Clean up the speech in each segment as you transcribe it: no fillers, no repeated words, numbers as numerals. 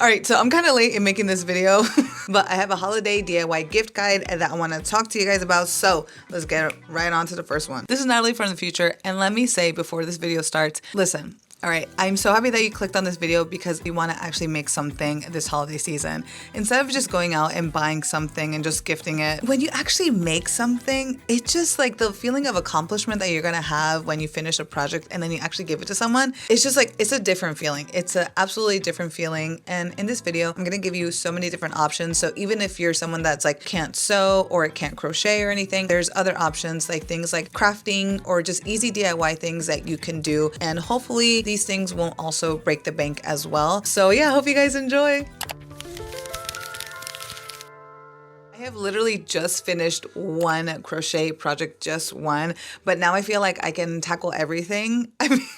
All right, so I'm kind of late in making this video, but I have a holiday DIY gift guide that I want to talk to you guys about. So let's get right on to the first one. This is Natalie from the future. And let me say before this video starts, listen. All right, I'm so happy that you clicked on this video because you want to actually make something this holiday season. Instead of just going out and buying something and just gifting it, when you actually make something, it's just like the feeling of accomplishment that you're gonna have when you finish a project and then you actually give it to someone. It's just like, it's a different feeling. It's an absolutely different feeling. And in this video, I'm gonna give you so many different options. So even if you're someone that's like can't sew or can't crochet or anything, there's other options like things like crafting or just easy DIY things that you can do. And hopefully these things won't also break the bank as well. So yeah, hope you guys enjoy. I have literally just finished one crochet project, just one, but now I feel like I can tackle everything.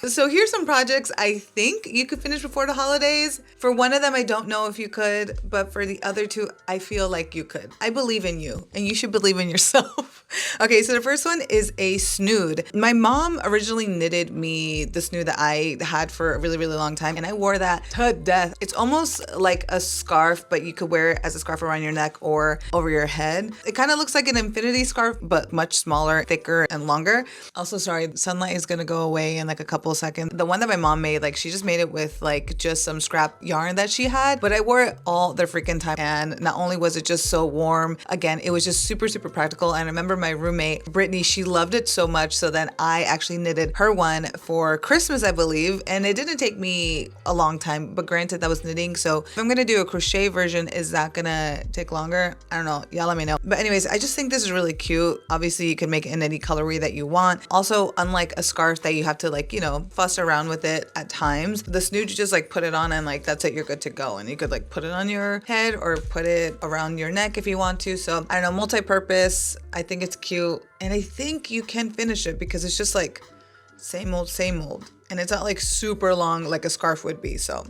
So here's some projects I think you could finish before the holidays. For one of them, I don't know if you could, but for the other two, I feel like you could. I believe in you and you should believe in yourself. Okay, so the first one is a snood. My mom originally knitted me the snood that I had for a really, really long time, and I wore that to death. It's almost like a scarf, but you could wear it as a scarf around your neck or over your head. It kind of looks like an infinity scarf, but much smaller, thicker, and longer. Also, sorry, sunlight is gonna go away in like a couple of seconds. The one that my mom made, like she just made it with like just some scrap yarn that she had, but I wore it all the freaking time. And not only was it just so warm, again, it was just super, super practical. And I remember my roommate, Brittany, she loved it so much. So then I actually knitted her one for Christmas, I believe. And it didn't take me a long time, but granted that was knitting. So if I'm gonna do a crochet version, is that gonna take longer? I don't know. Y'all let me know. But anyways, I just think this is really cute. Obviously you can make it in any colorway that you want. Also, unlike a scarf that you have to like, you know, fuss around with it at times, the snood, you just like put it on and like, that's it, you're good to go. And you could like put it on your head or put it around your neck if you want to. So I don't know, multi-purpose. I think it's cute. And I think you can finish it because it's just like same old, same old. And it's not like super long like a scarf would be. So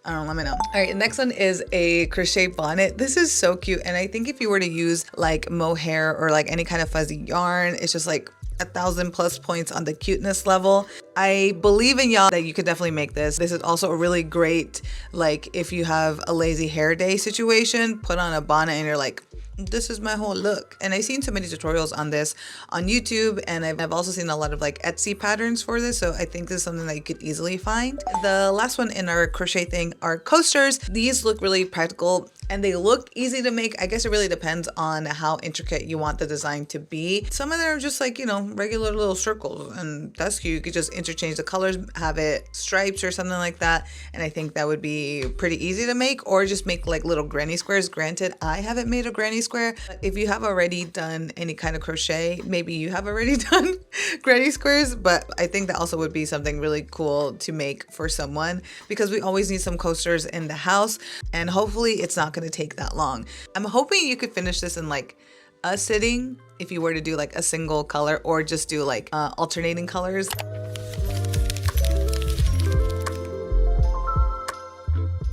I don't know, let me know. All right, the next one is a crochet bonnet. This is so cute. And I think if you were to use like mohair or like any kind of fuzzy yarn, it's just like 1,000+ points on the cuteness level. I believe in y'all that you could definitely make this. This is also a really great, like if you have a lazy hair day situation, put on a bonnet and you're like, this is my whole look. And I've seen so many tutorials on this on YouTube, and I've also seen a lot of like Etsy patterns for this. So I think this is something that you could easily find. The last one in our crochet thing are coasters. These look really practical and they look easy to make. I guess it really depends on how intricate you want the design to be. Some of them are just like, you know, regular little circles, and that's cute. You could just interchange the colors, have it stripes or something like that. And I think that would be pretty easy to make, or just make like little granny squares. Granted, I haven't made a granny square, but if you have already done any kind of crochet, maybe you have already done granny squares, but I think that also would be something really cool to make for someone, because we always need some coasters in the house, and hopefully it's not going to take that long. I'm hoping you could finish this in like a sitting if you were to do like a single color, or just do like alternating colors.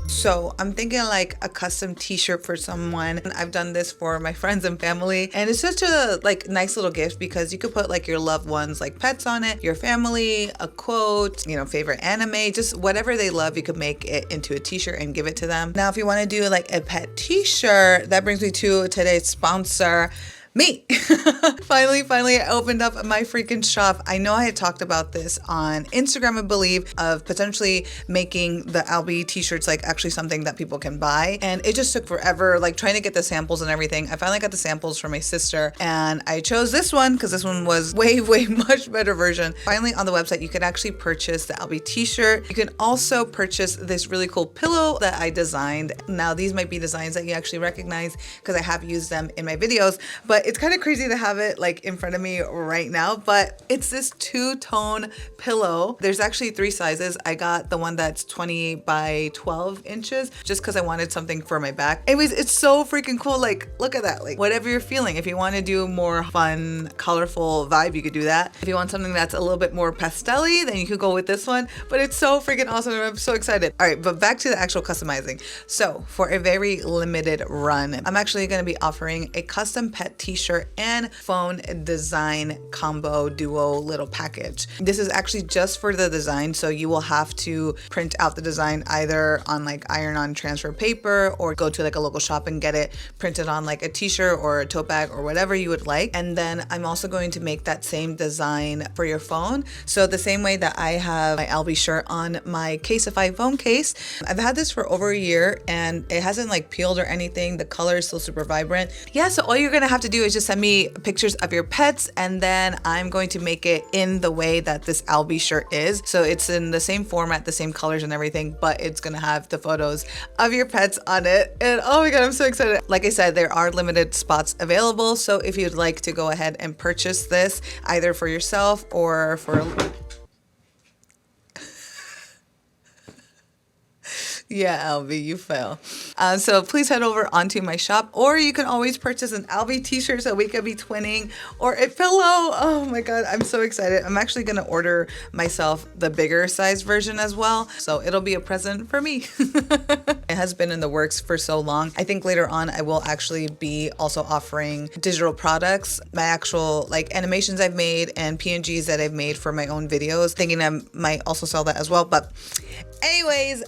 So I'm thinking like a custom t-shirt for someone. I've done this for my friends and family, and it's such a like nice little gift because you could put like your loved ones like pets on it, your family, a quote, you know, favorite anime, just whatever they love, you could make it into a t-shirt and give it to them. Now, if you want to do like a pet t-shirt, that brings me to today's sponsor, me. Finally, I opened up my freaking shop. I know I had talked about this on Instagram, I believe, of potentially making the ALBIE t-shirts like actually something that people can buy. And it just took forever, like trying to get the samples and everything. I finally got the samples from my sister, and I chose this one because this one was way much better version. Finally, on the website, you can actually purchase the ALBIE t-shirt. You can also purchase this really cool pillow that I designed. Now, these might be designs that you actually recognize because I have used them in my videos, but it's kind of crazy to have it like in front of me right now. But it's this two-tone pillow. There's actually 3 sizes. I got the one that's 20 by 12 inches just because I wanted something for my back. Anyways, it's so freaking cool. Like, look at that. Like, whatever you're feeling. If you want to do more fun, colorful vibe, you could do that. If you want something that's a little bit more pastel-y, then you could go with this one. But it's so freaking awesome. I'm so excited. All right, but back to the actual customizing. So for a very limited run, I'm actually going to be offering a custom pet t-shirt t-shirt and phone design combo duo little package. This is actually just for the design, so you will have to print out the design either on like iron-on transfer paper or go to like a local shop and get it printed on like a t-shirt or a tote bag or whatever you would like. And then I'm also going to make that same design for your phone. So the same way that I have my ALBIE shirt on my Caseify phone case, I've had this for over a year and it hasn't like peeled or anything. The color is still super vibrant. Yeah, so all you're gonna have to do is just send me pictures of your pets, and then I'm going to make it in the way that this ALBIE shirt is. So it's in the same format, the same colors and everything, but it's gonna have the photos of your pets on it. And oh my God, I'm so excited. Like I said, there are limited spots available. So if you'd like to go ahead and purchase this either for yourself or for yeah, ALBIE, you fail. So please head over onto my shop, or you can always purchase an ALBIE t-shirt so we could be twinning, or a pillow. Oh my God, I'm so excited. I'm actually gonna order myself the bigger size version as well, so it'll be a present for me. It has been in the works for so long. I think later on I will actually be also offering digital products, my actual like animations I've made and PNGs that I've made for my own videos, thinking I might also sell that as well. But anyways,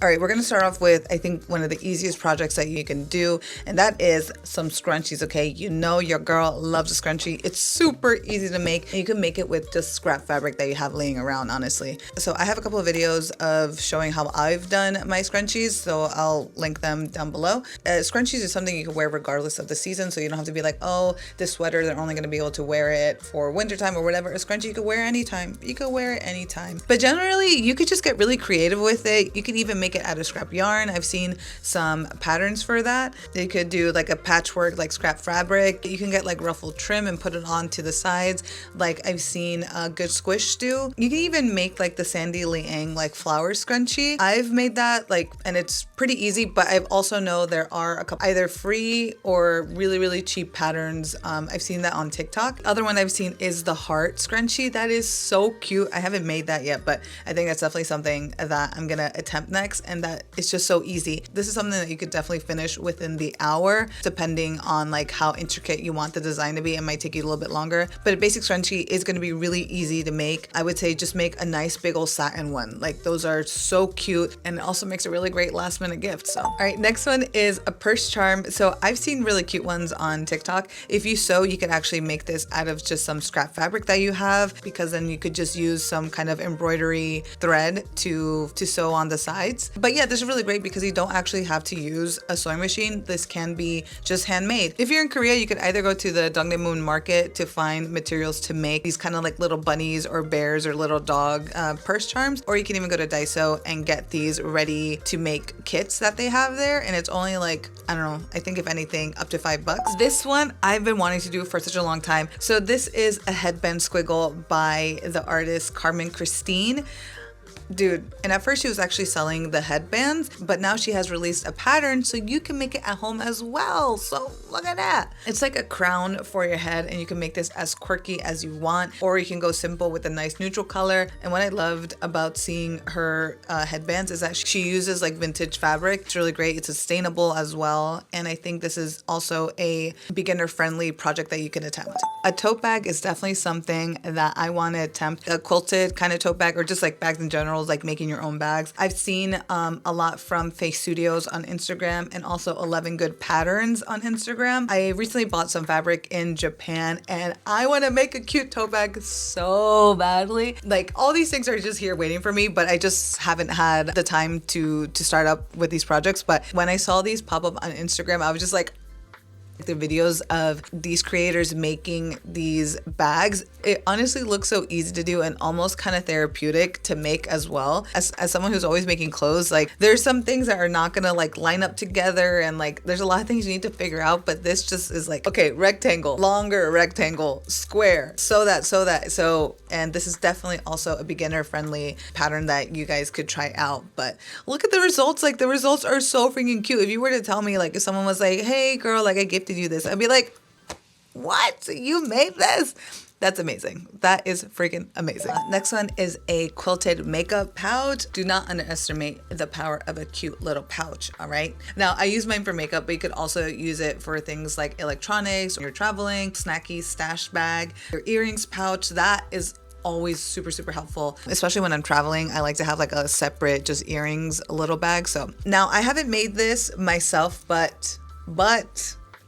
all right, we're gonna start off with, I think, one of the easiest projects that you can do, and that is some scrunchies, okay? You know your girl loves a scrunchie. It's super easy to make, and you can make it with just scrap fabric that you have laying around, honestly. So I have a couple of videos of showing how I've done my scrunchies, so I'll link them down below. Scrunchies is something you can wear regardless of the season, so you don't have to be like, oh, this sweater, they're only gonna be able to wear it for wintertime or whatever. A scrunchie you could wear anytime. You could wear it anytime. But generally, you could just get really creative with it. You could even make it out of scrap yarn. I've seen some patterns for that. You could do like a patchwork, like scrap fabric. You can get like ruffled trim and put it onto the sides, like I've seen a Good Squish do. You can even make like the Sandy Liang like flower scrunchie. I've made that like, and it's pretty easy, but I've also know there are a couple either free or really cheap patterns. I've seen that on TikTok. Other one I've seen is the heart scrunchie. That is so cute. I haven't made that yet, but I think that's definitely something that I'm gonna attempt next, and that it's just so easy. This is something that you could definitely finish within the hour, depending on like how intricate you want the design to be. It might take you a little bit longer, but a basic scrunchie is going to be really easy to make. I would say just make a nice big old satin one. Like those are so cute, and it also makes a really great last minute gift. So all right, next one is a purse charm. So I've seen really cute ones on TikTok. If you sew, you can actually make this out of just some scrap fabric that you have, because then you could just use some kind of embroidery thread to sew on the sides. But yeah, this is really great because you don't actually have to use a sewing machine. This can be just handmade. If you're in Korea, you could either go to the Dongdaemun market to find materials to make these kind of like little bunnies or bears or little dog purse charms, or you can even go to Daiso and get these ready to make kits that they have there, and it's only like, I don't know, I think if anything up to $5. This one I've been wanting to do for such a long time. So this is a headband squiggle by the artist Carmen Christine. Dude, and at first she was actually selling the headbands, but now she has released a pattern so you can make it at home as well. So look at that. It's like a crown for your head, and you can make this as quirky as you want, or you can go simple with a nice neutral color. And what I loved about seeing her headbands is that she uses like vintage fabric. It's really great. It's sustainable as well. And I think this is also a beginner friendly project that you can attempt. A tote bag is definitely something that I want to attempt. A quilted kind of tote bag, or just like bags in general, like making your own bags. I've seen a lot from Face Studios on Instagram, and also 11 Good Patterns on Instagram. I recently bought some fabric in Japan, and I want to make a cute tote bag so badly. Like all these things are just here waiting for me, but I just haven't had the time to start up with these projects. But when I saw these pop up on Instagram, I was just like, the videos of these creators making these bags, it honestly looks so easy to do and almost kind of therapeutic to make as well. As someone who's always making clothes, like there's some things that are not gonna like line up together, and like there's a lot of things you need to figure out, but this just is like, okay, rectangle, longer rectangle, square, so and this is definitely also a beginner friendly pattern that you guys could try out. But look at the results. Like the results are so freaking cute. If you were to tell me, like if someone was like, hey girl, like I gifted you this, I'd be like, what? You made this? That's amazing. That is freaking amazing. Next one is a quilted makeup pouch. Do not underestimate the power of a cute little pouch, all right? Now, I use mine for makeup, but you could also use it for things like electronics, when you're traveling, snacky stash bag, your earrings pouch. That is always super, super helpful, especially when I'm traveling. I like to have like a separate just earrings little bag. So now I haven't made this myself, but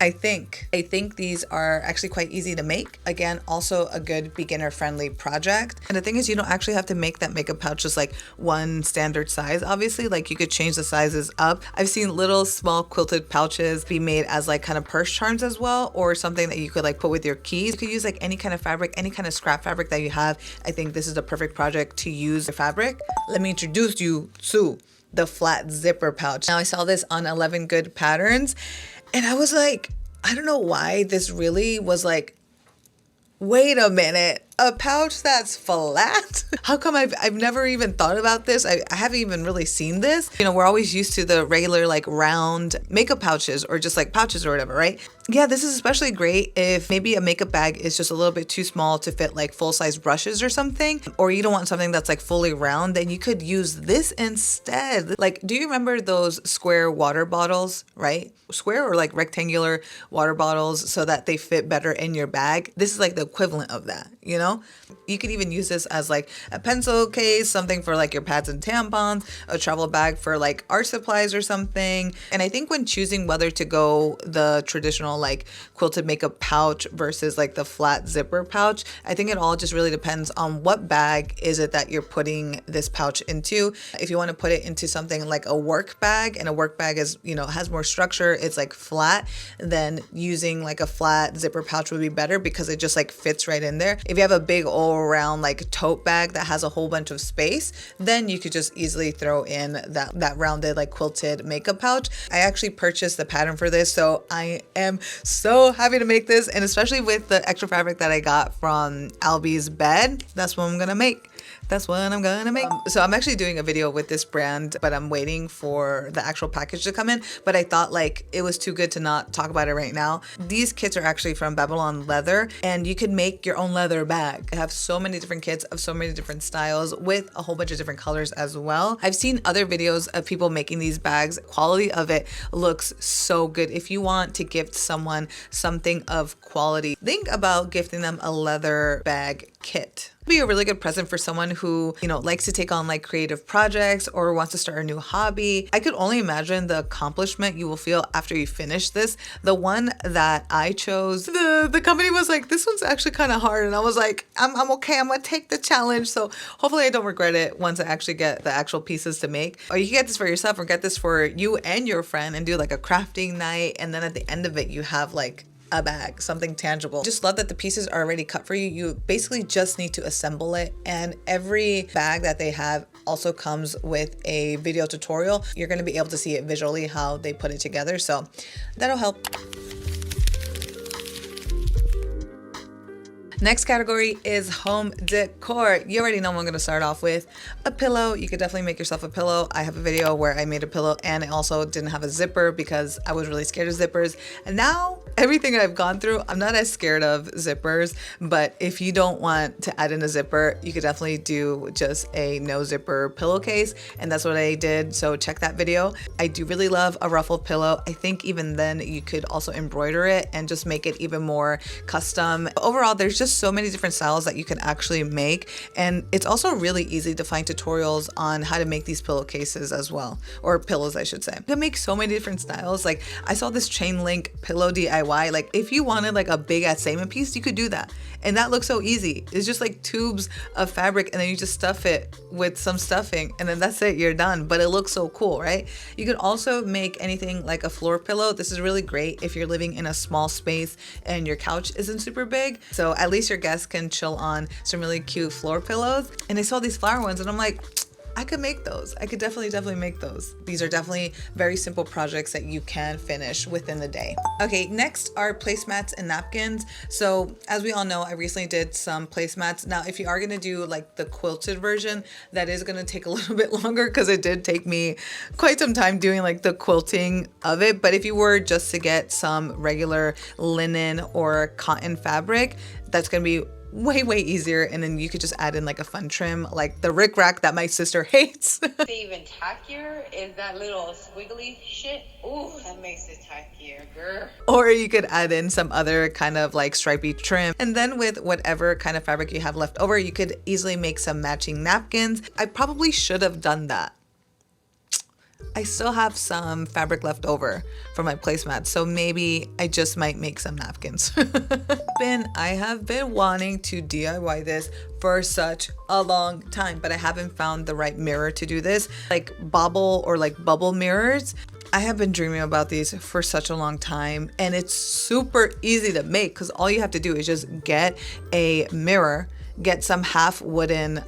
I think these are actually quite easy to make. Again, also a good beginner friendly project. And the thing is, you don't actually have to make that makeup pouch just like one standard size. Obviously, like you could change the sizes up. I've seen little small quilted pouches be made as like kind of purse charms as well, or something that you could like put with your keys. You could use like any kind of fabric, any kind of scrap fabric that you have. I think this is the perfect project to use the fabric. Let me introduce you to the flat zipper pouch. Now I saw this on 11 Good Patterns, and I was like, I don't know why this really was like, wait a minute, a pouch that's flat? How come I've never even thought about this? I haven't even really seen this. You know, we're always used to the regular like round makeup pouches or just like pouches or whatever, right? Yeah, this is especially great if maybe a makeup bag is just a little bit too small to fit like full-size brushes or something, or you don't want something that's like fully round, then you could use this instead. Like, do you remember those square water bottles, right? Square or like rectangular water bottles so that they fit better in your bag? This is like the equivalent of that, you know? You could even use this as like a pencil case, something for like your pads and tampons, a travel bag for like art supplies or something. And I think when choosing whether to go the traditional like quilted makeup pouch versus like the flat zipper pouch, I think it all just really depends on what bag is it that you're putting this pouch into. If you want to put it into something like a work bag, and a work bag is, you know, has more structure, it's like flat, then using like a flat zipper pouch would be better because it just like fits right in there. If you have a big all around like tote bag that has a whole bunch of space, then you could just easily throw in that rounded like quilted makeup pouch. I actually purchased the pattern for this, so I am so happy to make this, and especially with the extra fabric that I got from ALBIE's bed, that's what I'm gonna make. That's what I'm gonna make. So I'm actually doing a video with this brand, but I'm waiting for the actual package to come in. But I thought like it was too good to not talk about it right now. These kits are actually from Babylon Leather, and you can make your own leather bag. I have so many different kits of so many different styles with a whole bunch of different colors as well. I've seen other videos of people making these bags. Quality of it looks so good. If you want to gift someone something of quality, think about gifting them a leather bag kit. Be a really good present for someone who, you know, likes to take on like creative projects or wants to start a new hobby. I could only imagine the accomplishment you will feel after you finish this. The one that I chose, the company was like, this one's actually kind of hard, and I was like, I'm okay, I'm gonna take the challenge. So hopefully I don't regret it once I actually get the actual pieces to make. Or you can get this for yourself or get this for you and your friend and do like a crafting night, and then at the end of it you have like a bag, something tangible. Just love that the pieces are already cut for you. You basically just need to assemble it, and every bag that they have also comes with a video tutorial. You're going to be able to see it visually how they put it together, so that'll help. Next category is home decor. You already know what I'm gonna start off with. A pillow. You could definitely make yourself a pillow. I have a video where I made a pillow, and it also didn't have a zipper because I was really scared of zippers. And now everything I've gone through, I'm not as scared of zippers, but if you don't want to add in a zipper, you could definitely do just a no zipper pillowcase, and that's what I did. So check that video. I do really love a ruffled pillow. I think even then you could also embroider it and just make it even more custom. Overall, there's just so many different styles that you can actually make, and it's also really easy to find tutorials on how to make these pillowcases as well, or pillows I should say. You can make so many different styles. Like I saw this chain link pillow DIY. Like if you wanted like a big ass statement piece, you could do that, and that looks so easy. It's just like tubes of fabric, and then you just stuff it with some stuffing, and then that's it, you're done. But it looks so cool, right? You could also make anything like a floor pillow. This is really great if you're living in a small space and your couch isn't super big, so at least your guests can chill on some really cute floor pillows. And I saw these flower ones, and I'm like, I could make those. I could definitely make those. These are definitely very simple projects that you can finish within the day. Okay, next are placemats and napkins. So as we all know, I recently did some placemats. Now, if you are gonna do like the quilted version, that is gonna take a little bit longer because it did take me quite some time doing like the quilting of it. But if you were just to get some regular linen or cotton fabric, that's gonna be way easier, and then you could just add in like a fun trim like the rickrack that my sister hates. Even tackier is that little squiggly shit. Ooh, that makes it tackier, girl. Or you could add in some other kind of like stripy trim, and then with whatever kind of fabric you have left over, you could easily make some matching napkins. I probably should have done that. I still have some fabric left over for my placemat, so maybe I just might make some napkins. I have been wanting to DIY this for such a long time, but I haven't found the right mirror to do this. Like bobble or like bubble mirrors. I have been dreaming about these for such a long time, and it's super easy to make because all you have to do is just get a mirror, get some half wooden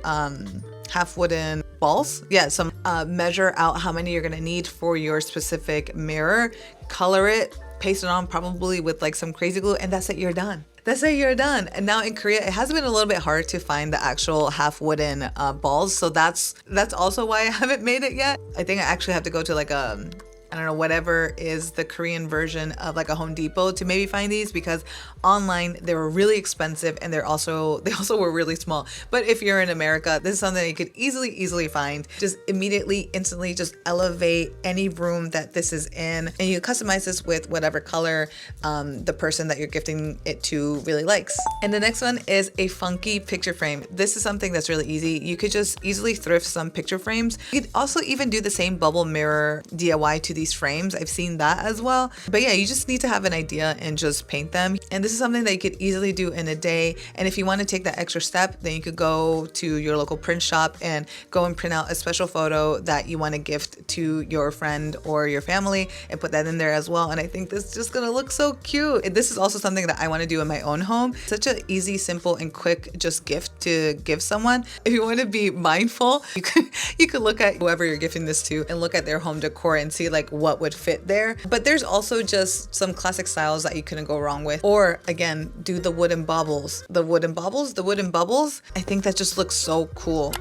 balls. Yeah, some measure out how many you're gonna need for your specific mirror, color it, paste it on probably with like some crazy glue, and that's it, you're done. That's it, you're done. And now in Korea, it has been a little bit hard to find the actual half wooden balls, so that's also why I haven't made it yet. I think I actually have to go to like a, I don't know, whatever is the Korean version of like a Home Depot to maybe find these, because online they were really expensive and they also were really small. But if you're in America, this is something that you could easily find. Just immediately, instantly just elevate any room that this is in, and you customize this with whatever color the person that you're gifting it to really likes. And the next one is a funky picture frame. This is something that's really easy. You could just easily thrift some picture frames. You could also even do the same bubble mirror DIY to these frames. I've seen that as well. But yeah, you just need to have an idea and just paint them. And this is something that you could easily do in a day. And if you want to take that extra step, then you could go to your local print shop and go and print out a special photo that you want to gift to your friend or your family and put that in there as well. And I think this is just gonna look so cute. This is also something that I want to do in my own home. Such an easy, simple, and quick just gift to give someone. If you want to be mindful, you could look at whoever you're gifting this to and look at their home decor and see like what would fit there. But there's also just some classic styles that you couldn't go wrong with. Or again, do the wooden baubles. The wooden bubbles. I think that just looks so cool.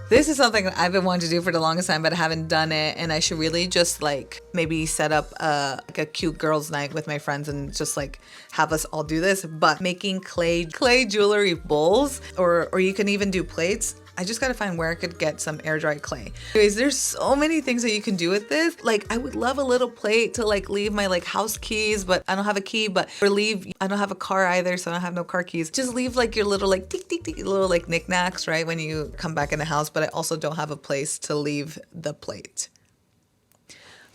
This is something that I've been wanting to do for the longest time, but I haven't done it. And I should really just like maybe set up like a cute girls' night with my friends and just like have us all do this. But making clay jewelry bowls, or you can even do plates. I just gotta find where I could get some air dry clay. Anyways, there's so many things that you can do with this. Like I would love a little plate to like leave my like house keys, but I don't have a key, I don't have a car either, so I don't have no car keys. Just leave like your little like tick tick tick little like knickknacks, right, when you come back in the house, but I also don't have a place to leave the plate.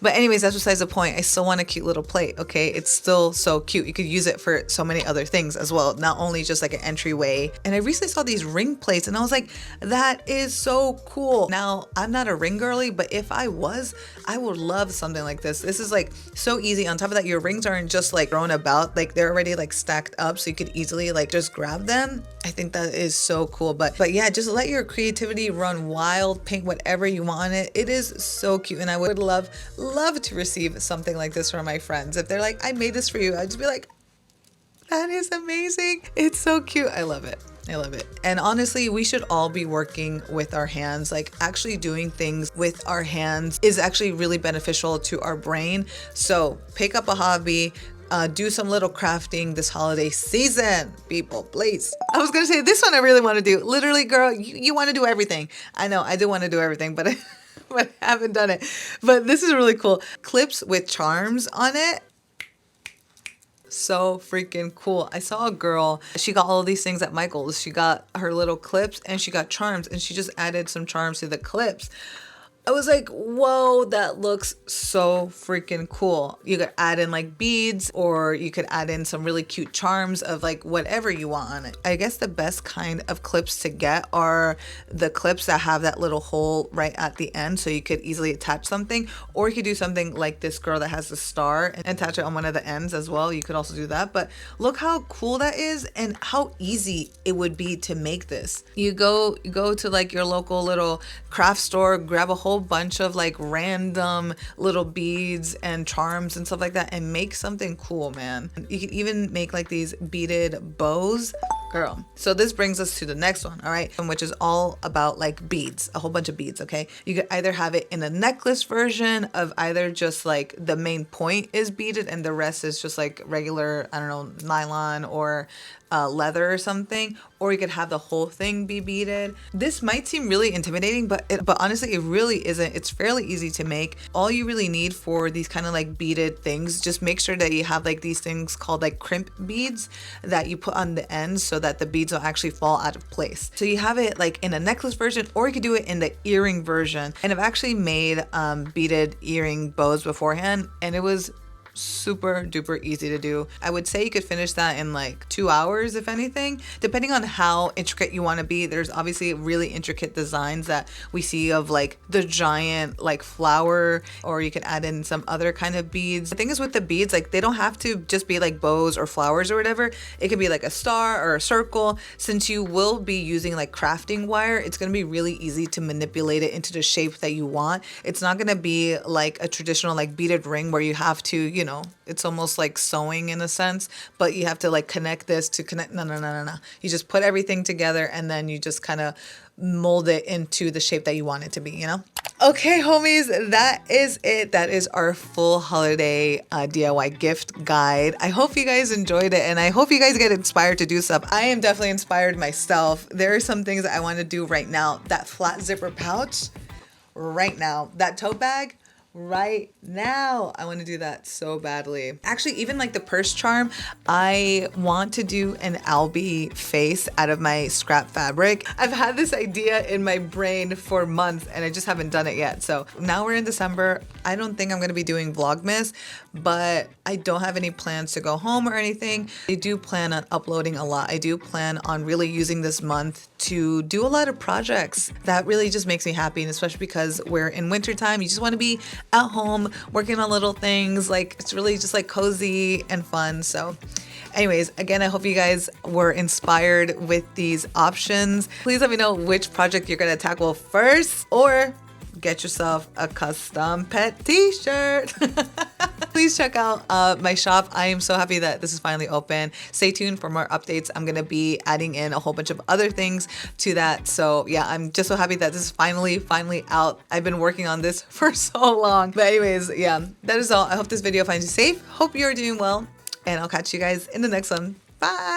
But anyways, that's besides the point. I still want a cute little plate, okay? It's still so cute. You could use it for so many other things as well, not only just like an entryway. And I recently saw these ring plates and I was like, that is so cool. Now, I'm not a ring girly, but if I was, I would love something like this. This is like so easy. On top of that, your rings aren't just like thrown about, like they're already like stacked up, so you could easily like just grab them. I think that is so cool. But yeah, just let your creativity run wild, paint whatever you want on it. It is so cute, and I would love to receive something like this from my friends. If they're like, I made this for you, I'd just be like, that is amazing. It's so cute. I love it. I love it. And honestly, we should all be working with our hands. Like actually doing things with our hands is actually really beneficial to our brain. So pick up a hobby, do some little crafting this holiday season, people, please. I was gonna say this one I really want to do. Literally, girl, you want to do everything. I know, I do want to do everything, but I haven't done it. But this is really cool. Clips with charms on it. So freaking cool. I saw a girl, she got all of these things at Michael's. She got her little clips and she got charms, and she just added some charms to the clips. I was like, whoa, that looks so freaking cool. You could add in like beads, or you could add in some really cute charms of like whatever you want on it. I guess the best kind of clips to get are the clips that have that little hole right at the end, so you could easily attach something, or you could do something like this girl that has the star and attach it on one of the ends as well. You could also do that, but look how cool that is and how easy it would be to make this. You go to like your local little craft store, grab a whole bunch of like random little beads and charms and stuff like that, and make something cool, man. You could even make like these beaded bows, girl. So this brings us to the next one, all right, which is all about like beads, a whole bunch of beads. Okay, you could either have it in a necklace version of either just like the main point is beaded and the rest is just like regular, I don't know, nylon or leather or something, or you could have the whole thing be beaded. This might seem really intimidating, but honestly it really isn't. It's fairly easy to make. All you really need for these kind of like beaded things, just make sure that you have like these things called like crimp beads that you put on the ends so that the beads will actually fall out of place. So you have it like in a necklace version, or you could do it in the earring version. And I've actually made beaded earring bows beforehand, and it was super duper easy to do. I would say you could finish that in like 2 hours, if anything, depending on how intricate you want to be. There's obviously really intricate designs that we see of like the giant like flower, or you could add in some other kind of beads. The thing is with the beads, like they don't have to just be like bows or flowers or whatever. It could be like a star or a circle. Since you will be using like crafting wire, it's going to be really easy to manipulate it into the shape that you want. It's not going to be like a traditional like beaded ring where you have to, you know, it's almost like sewing in a sense, but you have to like connect this to connect. No. You just put everything together and then you just kind of mold it into the shape that you want it to be, you know? Okay, homies, that is it. That is our full holiday DIY gift guide. I hope you guys enjoyed it, and I hope you guys get inspired to do stuff. I am definitely inspired myself. There are some things that I want to do right now. That flat zipper pouch, right now. That tote bag, right now. I want to do that so badly. Actually, even like the purse charm, I want to do an ALBIE face out of my scrap fabric. I've had this idea in my brain for months and I just haven't done it yet. So now we're in December. I don't think I'm going to be doing Vlogmas, but I don't have any plans to go home or anything. I do plan on uploading a lot. I do plan on really using this month to do a lot of projects. That really just makes me happy, and especially because we're in wintertime, you just want to be at home working on little things. Like it's really just like cozy and fun. So anyways, again, I hope you guys were inspired with these options. Please let me know which project you're gonna tackle first, or get yourself a custom pet t-shirt. Please check out my shop. I am so happy that this is finally open. Stay tuned for more updates. I'm gonna be adding in a whole bunch of other things to that. So yeah, I'm just so happy that this is finally out. I've been working on this for so long. But anyways, yeah, that is all. I hope this video finds you safe. Hope you're doing well, and I'll catch you guys in the next one. Bye.